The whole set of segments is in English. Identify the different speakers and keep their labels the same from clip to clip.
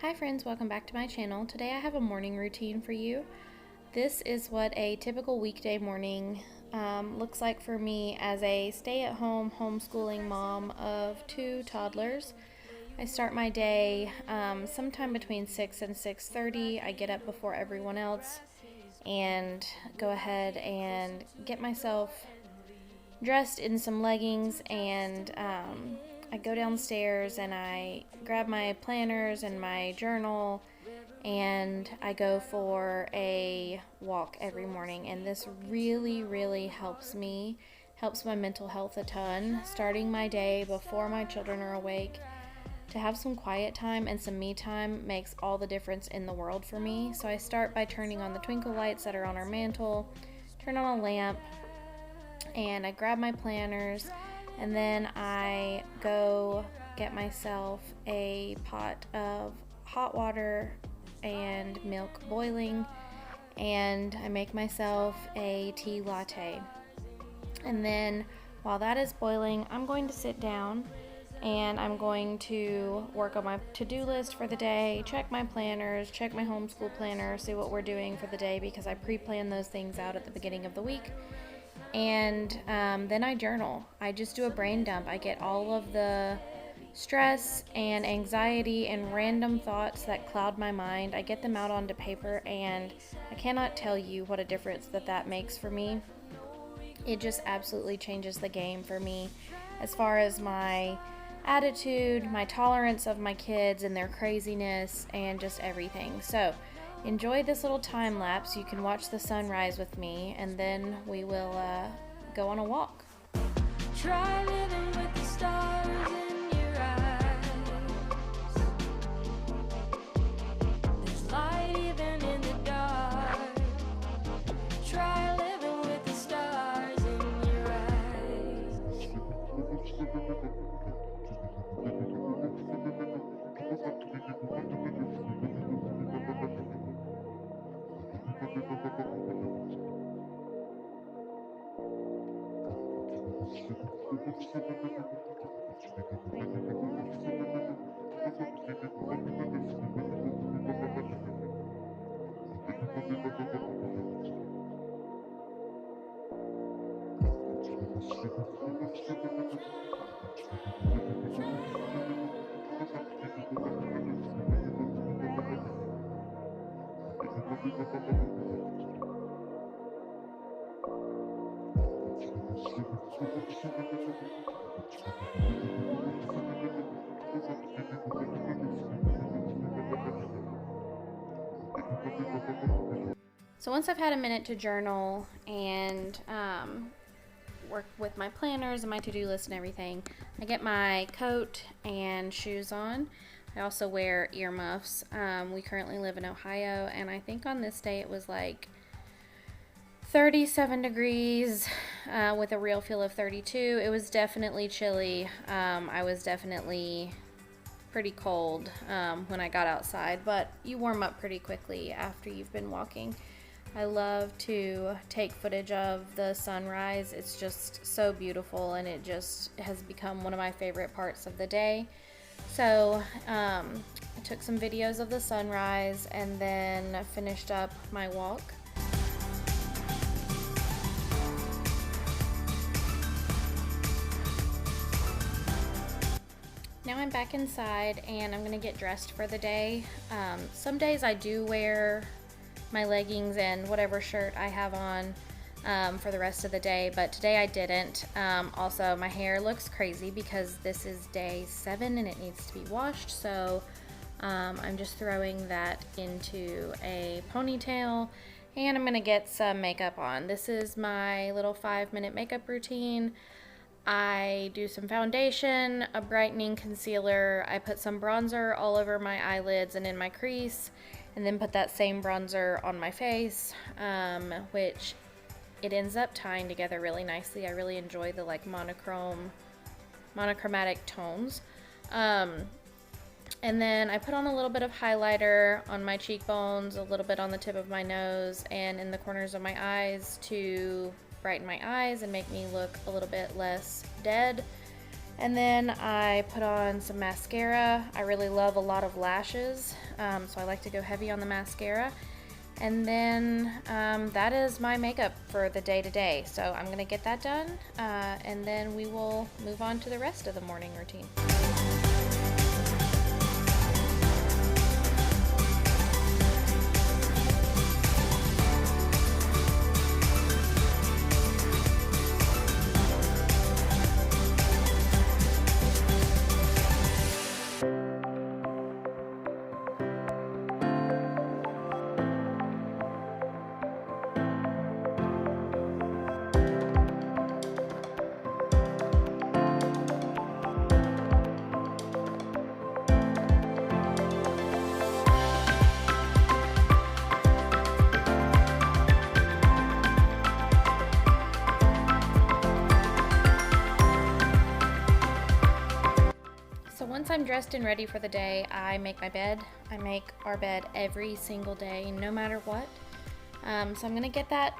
Speaker 1: Hi friends, welcome back to my channel. Today I have a morning routine for you. This is what a typical weekday morning looks like for me as a stay-at-home homeschooling mom of 2 toddlers. I start my day sometime between 6 and 6:30. I get up before everyone else and go ahead and get myself dressed in some leggings, and I go downstairs and I grab my planners and my journal, and I go for a walk every morning. And this really helps me, helps my mental health a ton. Starting my day before my children are awake, to have some quiet time and some me time makes all the difference in the world for me. So I start by turning on the twinkle lights that are on our mantle, turn on a lamp, and I grab my planners, and then I go get myself a pot of hot water and milk boiling, and I make myself a tea latte. And then while that is boiling, I'm going to sit down and I'm going to work on my to-do list for the day, check my planners, check my homeschool planner, see what we're doing for the day, because I pre-plan those things out at the beginning of the week. And then I journal. I just do a brain dump. I get all of the stress and anxiety and random thoughts that cloud my mind. I get them out onto paper, and I cannot tell you what a difference that makes for me. It just absolutely changes the game for me as far as my attitude, my tolerance of my kids and their craziness, and just everything. So enjoy this little time lapse. You can watch the sunrise with me, and then we will go on a walk.
Speaker 2: Try living with the stars in your eyes. There's light even in the dark. Try living with the stars in your eyes.
Speaker 1: So once I've had a minute to journal and work with my planners and my to-do list and everything, I get my coat and shoes on. I also wear earmuffs. We currently live in Ohio, and I think on this day it was like 37 degrees with a real feel of 32. It was definitely chilly. I was definitely pretty cold when I got outside, but you warm up pretty quickly after you've been walking. I love to take footage of the sunrise. It's just so beautiful, and it just has become one of my favorite parts of the day. So I took some videos of the sunrise and then finished up my walk. Now I'm back inside and I'm gonna get dressed for the day. Some days I do wear my leggings and whatever shirt I have on for the rest of the day, but today I didn't. Also, my hair looks crazy because this is day 7 and it needs to be washed, so I'm just throwing that into a ponytail, and I'm gonna get some makeup on. This is my little 5-minute makeup routine. I do some foundation, a brightening concealer, I put some bronzer all over my eyelids and in my crease, and then put that same bronzer on my face, which it ends up tying together really nicely. I really enjoy the like monochromatic tones. And then I put on a little bit of highlighter on my cheekbones, a little bit on the tip of my nose, and in the corners of my eyes to brighten my eyes and make me look a little bit less dead. And then I put on some mascara. I really love a lot of lashes, so I like to go heavy on the mascara. And then that is my makeup for the day to day. So I'm gonna get that done, and then we will move on to the rest of the morning routine. Once I'm dressed and ready for the day, I make my bed. I make our bed every single day, no matter what. So I'm gonna get that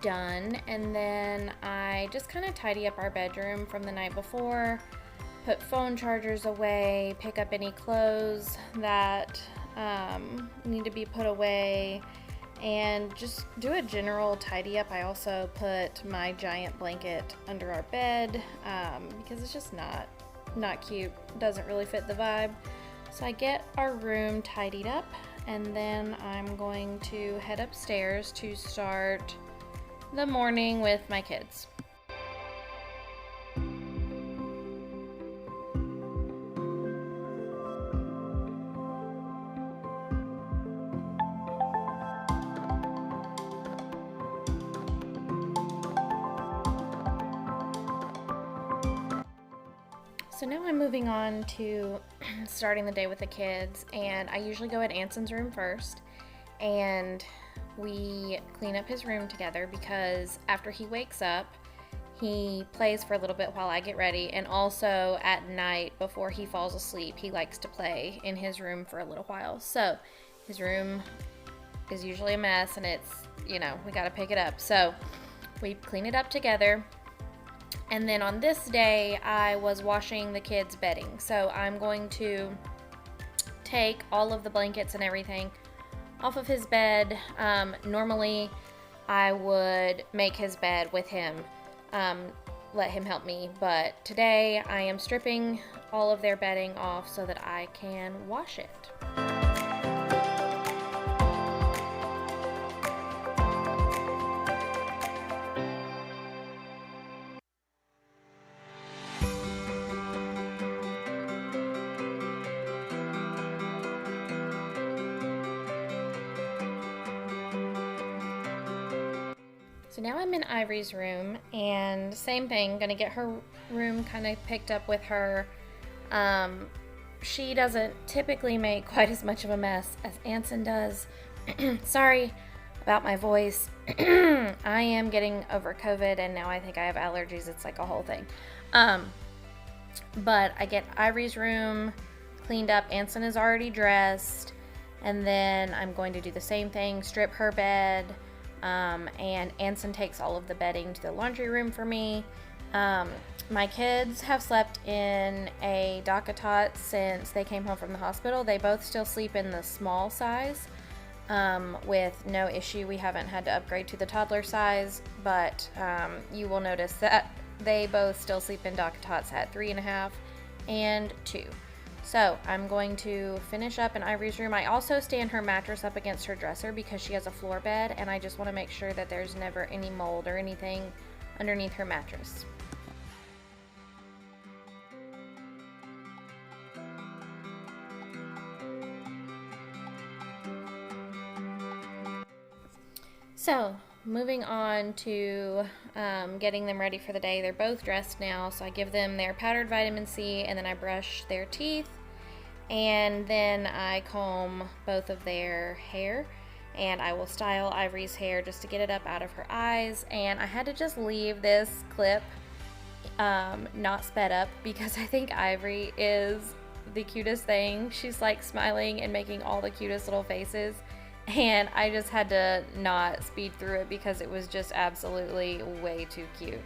Speaker 1: done, and then I just kind of tidy up our bedroom from the night before, put phone chargers away, pick up any clothes that need to be put away, and just do a general tidy up. I also put my giant blanket under our bed because it's just not cute, doesn't really fit the vibe. So I get our room tidied up, and then I'm going to head upstairs to start the morning with my kids. So now I'm moving on to starting the day with the kids, and I usually go in Anson's room first, and we clean up his room together because after he wakes up, he plays for a little bit while I get ready, and also at night before he falls asleep, he likes to play in his room for a little while. So his room is usually a mess, and it's, we gotta pick it up. So we clean it up together. And then on this day, I was washing the kids' bedding. So I'm going to take all of the blankets and everything off of his bed. Normally, I would make his bed with him, let him help me. But today, I am stripping all of their bedding off so that I can wash it. So now I'm in Ivory's room, and same thing, gonna get her room kind of picked up with her. She doesn't typically make quite as much of a mess as Anson does. Sorry about my voice. I am getting over COVID, and now I think I have allergies. It's like a whole thing. But I get Ivory's room cleaned up. Anson is already dressed, and then I'm going to do the same thing, strip her bed. And Anson takes all of the bedding to the laundry room for me. My kids have slept in a DockATot since they came home from the hospital. They both still sleep in the small size with no issue. We haven't had to upgrade to the toddler size, but you will notice that they both still sleep in DockATots at 3.5 and 2. So I'm going to finish up in Ivory's room. I also stand her mattress up against her dresser because she has a floor bed, and I just want to make sure that there's never any mold or anything underneath her mattress. So moving on to getting them ready for the day. They're both dressed now, so I give them their powdered vitamin C, and then I brush their teeth, and then I comb both of their hair, and I will style Ivory's hair just to get it up out of her eyes. And I had to just leave this clip not sped up because I think Ivory is the cutest thing. She's like smiling and making all the cutest little faces, and I just had to not speed through it because it was just absolutely way too cute.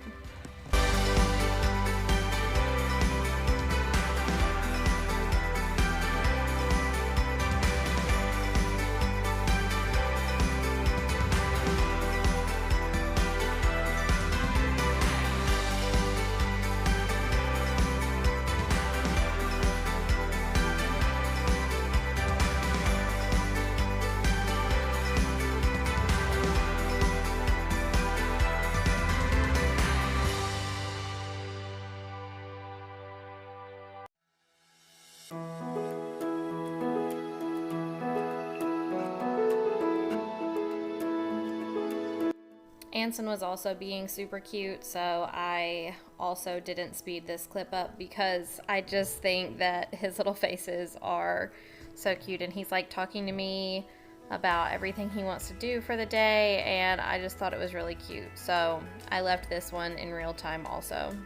Speaker 1: Anson was also being super cute, so I also didn't speed this clip up because I just think that his little faces are so cute, and he's like talking to me about everything he wants to do for the day, and I just thought it was really cute. So I left this one in real time also.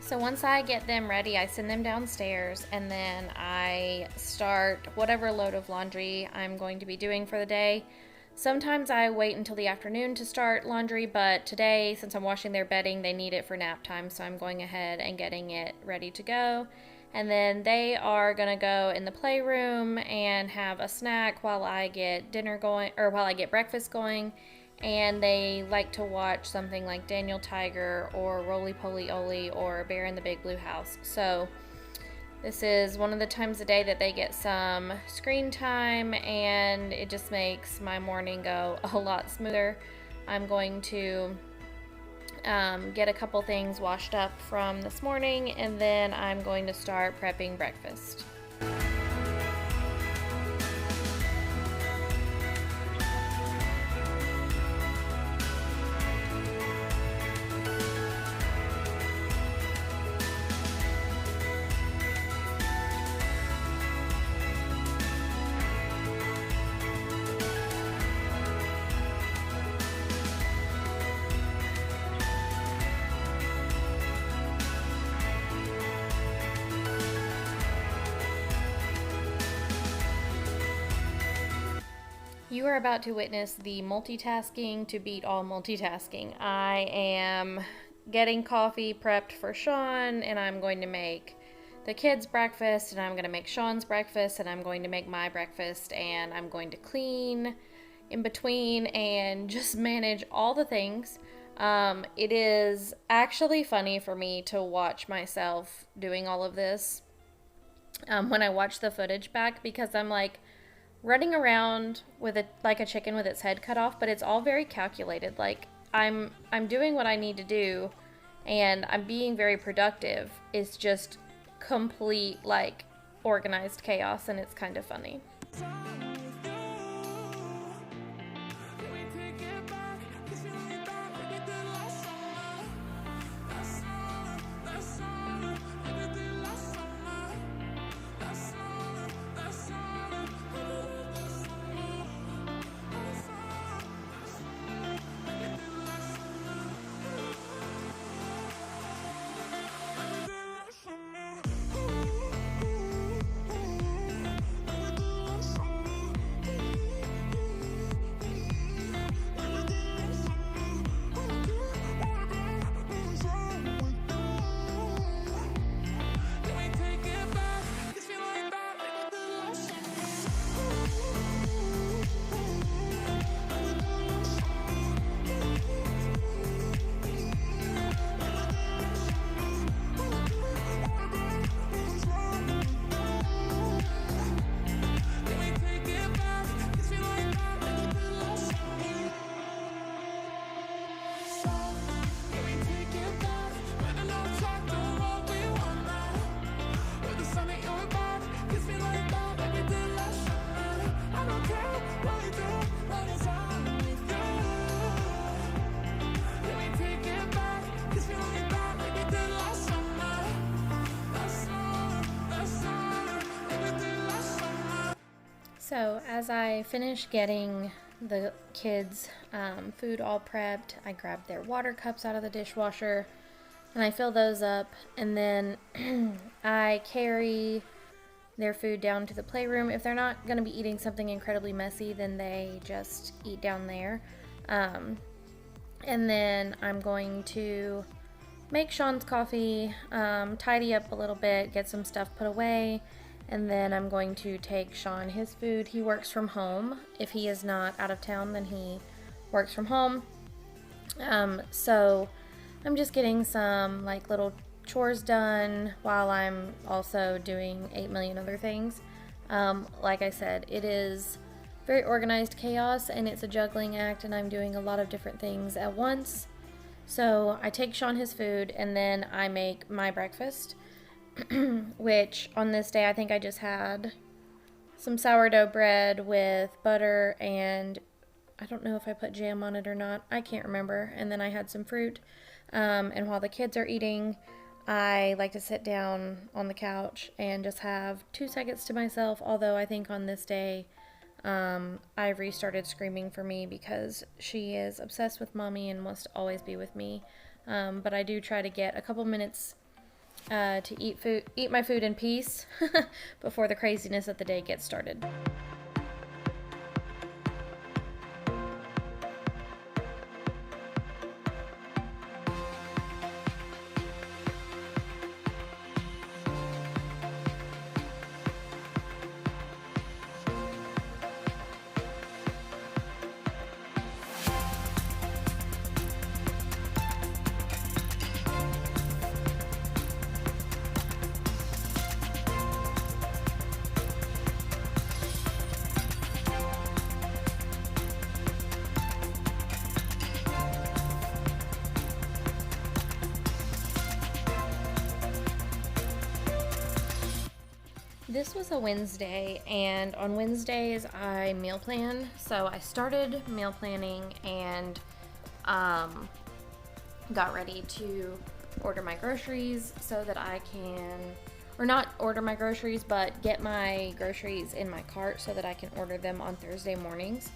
Speaker 1: So once I get them ready, I send them downstairs, and then I start whatever load of laundry I'm going to be doing for the day. Sometimes I wait until the afternoon to start laundry, but today, since I'm washing their bedding, they need it for nap time, so I'm going ahead and getting it ready to go. And then they are gonna go in the playroom and have a snack while I get dinner going, or while I get breakfast going. And they like to watch something like Daniel Tiger or Roly Poly Oly or Bear in the Big Blue House. So this is one of the times a day that they get some screen time, and it just makes my morning go a lot smoother. I'm going to get a couple things washed up from this morning, and then I'm going to start prepping breakfast. You are about to witness the multitasking to beat all multitasking. I am getting coffee prepped for Sean, and I'm going to make the kids' breakfast, and I'm going to make Sean's breakfast, and I'm going to make my breakfast, and I'm going to clean in between and just manage all the things. It is actually funny for me to watch myself doing all of this when I watch the footage back, because I'm like, running around with it like a chicken with its head cut off, but it's all very calculated. Like I'm doing what I need to do, and I'm being very productive. It's just complete like organized chaos, and it's kind of funny. So as I finish getting the kids' food all prepped, I grab their water cups out of the dishwasher and I fill those up, and then I carry their food down to the playroom. If they're not going to be eating something incredibly messy, then they just eat down there. And then I'm going to make Sean's coffee, tidy up a little bit, get some stuff put away, and then I'm going to take Sean his food. He works from home. If he is not out of town, then he works from home. So I'm just getting some like little chores done while I'm also doing 8 million other things. Like I said, it is very organized chaos and it's a juggling act, and I'm doing a lot of different things at once. So I take Sean his food and then I make my breakfast, which on this day I think I just had some sourdough bread with butter, and I don't know if I put jam on it or not. I can't remember. And then I had some fruit. And while the kids are eating, I like to sit down on the couch and just have 2 seconds to myself. Although I think on this day, Ivory started screaming for me because she is obsessed with mommy and wants to always be with me. But I do try to get a couple minutes to eat my food in peace before the craziness of the day gets started. This was a Wednesday, and on Wednesdays I meal plan. So I started meal planning and got ready to order my groceries so that I can, or not order my groceries, but get my groceries in my cart so that I can order them on Thursday mornings.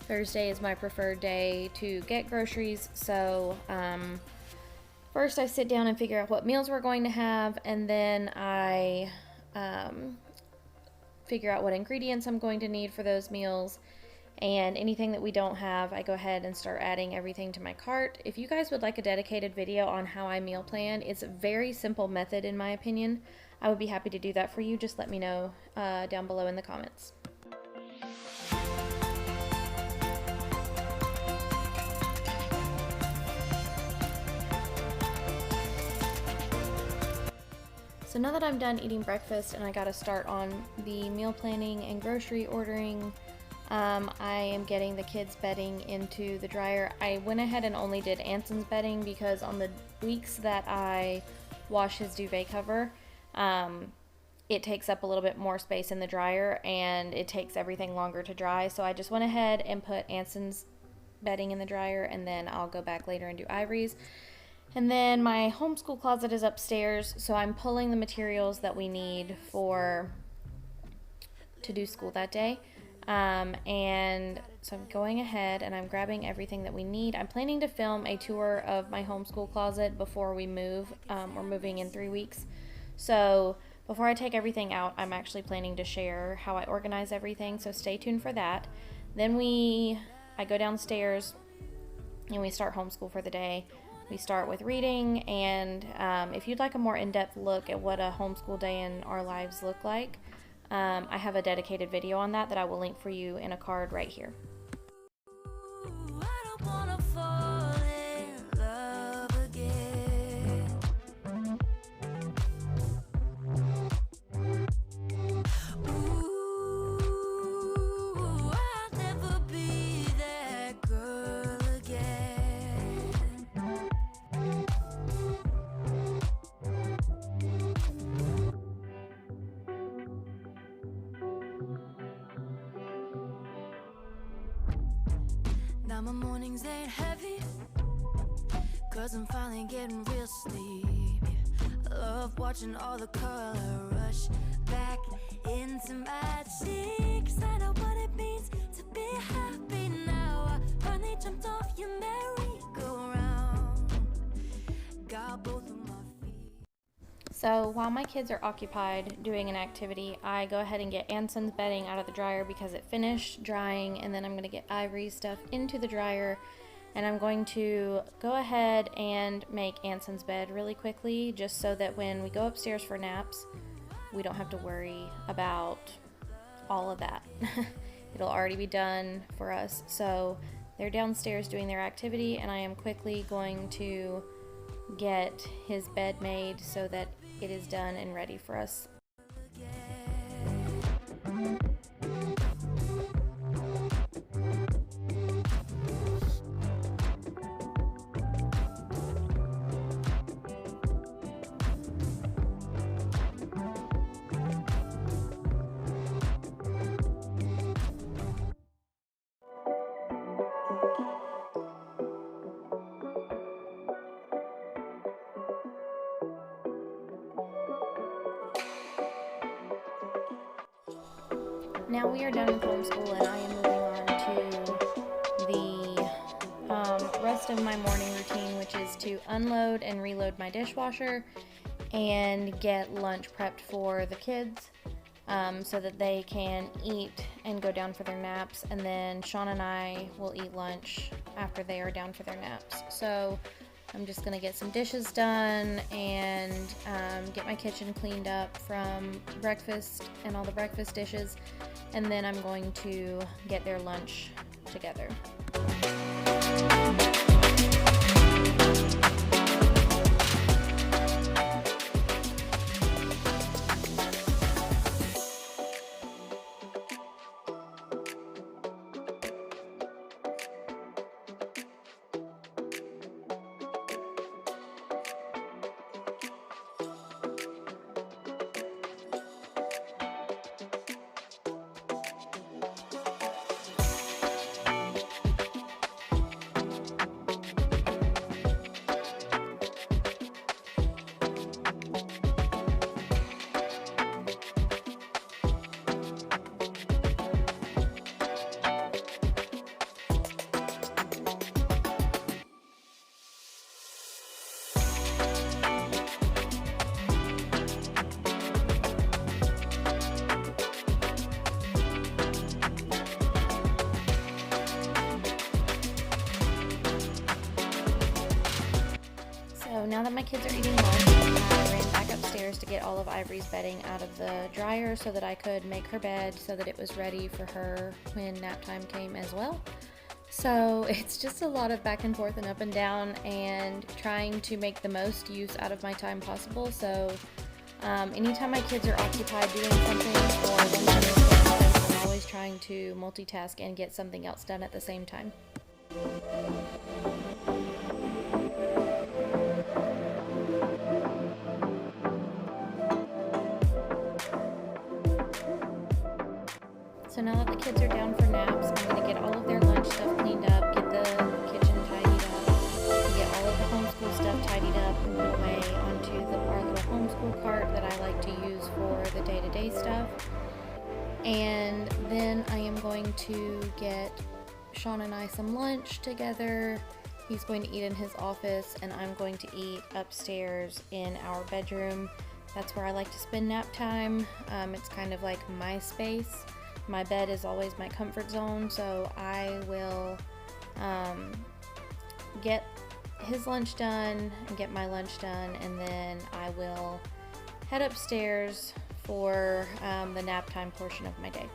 Speaker 1: Thursday is my preferred day to get groceries, so first I sit down and figure out what meals we're going to have, and then I figure out what ingredients I'm going to need for those meals, and anything that we don't have, I go ahead and start adding everything to my cart. If you guys would like a dedicated video on how I meal plan, it's a very simple method in my opinion. I would be happy to do that for you. Just let me know down below in the comments. So now that I'm done eating breakfast and I got to start on the meal planning and grocery ordering, I am getting the kids' bedding into the dryer. I went ahead and only did Anson's bedding because on the weeks that I wash his duvet cover, it takes up a little bit more space in the dryer and it takes everything longer to dry. So I just went ahead and put Anson's bedding in the dryer, and then I'll go back later and do Ivory's. And then my homeschool closet is upstairs, so I'm pulling the materials that we need to do school that day. And so I'm going ahead and I'm grabbing everything that we need. I'm planning to film a tour of my homeschool closet before we move. We're moving in 3 weeks. So before I take everything out, I'm actually planning to share how I organize everything, so stay tuned for that. Then I go downstairs and we start homeschool for the day. We start with reading, and if you'd like a more in-depth look at what a homeschool day in our lives look like, I have a dedicated video on that I will link for you in a card right here.
Speaker 2: Ooh, I don't wanna fall in love again. Ooh, I'll never be that girl again. Now my mornings ain't heavy, 'cause I'm finally getting real sleep. I love watching all the color rush back into my cheeks. I know what it means to be happy now. I finally jumped off your merry-go-round. Got both of my feet.
Speaker 1: So while my kids are occupied doing an activity, I go ahead and get Anson's bedding out of the dryer because it finished drying, and then I'm going to get Ivory's stuff into the dryer, and I'm going to go ahead and make Anson's bed really quickly, just so that when we go upstairs for naps, we don't have to worry about all of that. It'll already be done for us. So they're downstairs doing their activity, and I am quickly going to get his bed made so that it is done and ready for us. Now we are done with homeschool, and I am moving on to the rest of my morning routine, which is to unload and reload my dishwasher and get lunch prepped for the kids so that they can eat and go down for their naps. And then Sean and I will eat lunch after they are down for their naps. So I'm just going to get some dishes done and get my kitchen cleaned up from breakfast and all the breakfast dishes. And then I'm going to get their lunch together. So now that my kids are eating lunch, I ran back upstairs to get all of Ivory's bedding out of the dryer so that I could make her bed so that it was ready for her when nap time came as well. So it's just a lot of back and forth and up and down and trying to make the most use out of my time possible. So anytime my kids are occupied doing something or one thing is going on, I'm always trying to multitask and get something else done at the same time. So now that the kids are down for naps, I'm going to get all of their lunch stuff cleaned up, get the kitchen tidied up, get all of the homeschool stuff tidied up and put away onto our little homeschool cart that I like to use for the day-to-day stuff. And then I am going to get Sean and I some lunch together. He's going to eat in his office, and I'm going to eat upstairs in our bedroom. That's where I like to spend nap time. It's kind of like my space. My bed is always my comfort zone, so I will get his lunch done and get my lunch done, and then I will head upstairs for the nap time portion of my day.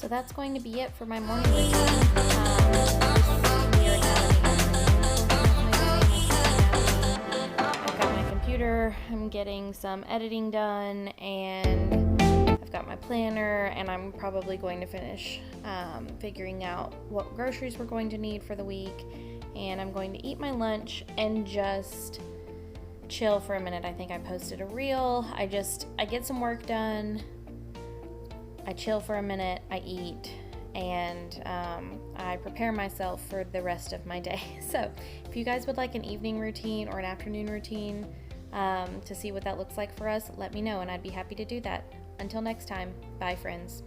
Speaker 1: So that's going to be it for my morning routine. I've got my computer, I'm getting some editing done, and I've got my planner, and I'm probably going to finish figuring out what groceries we're going to need for the week, and I'm going to eat my lunch and just chill for a minute. I think I posted a reel. I get some work done, I chill for a minute, I eat, and I prepare myself for the rest of my day. So if you guys would like an evening routine or an afternoon routine to see what that looks like for us, let me know, and I'd be happy to do that. Until next time, bye friends.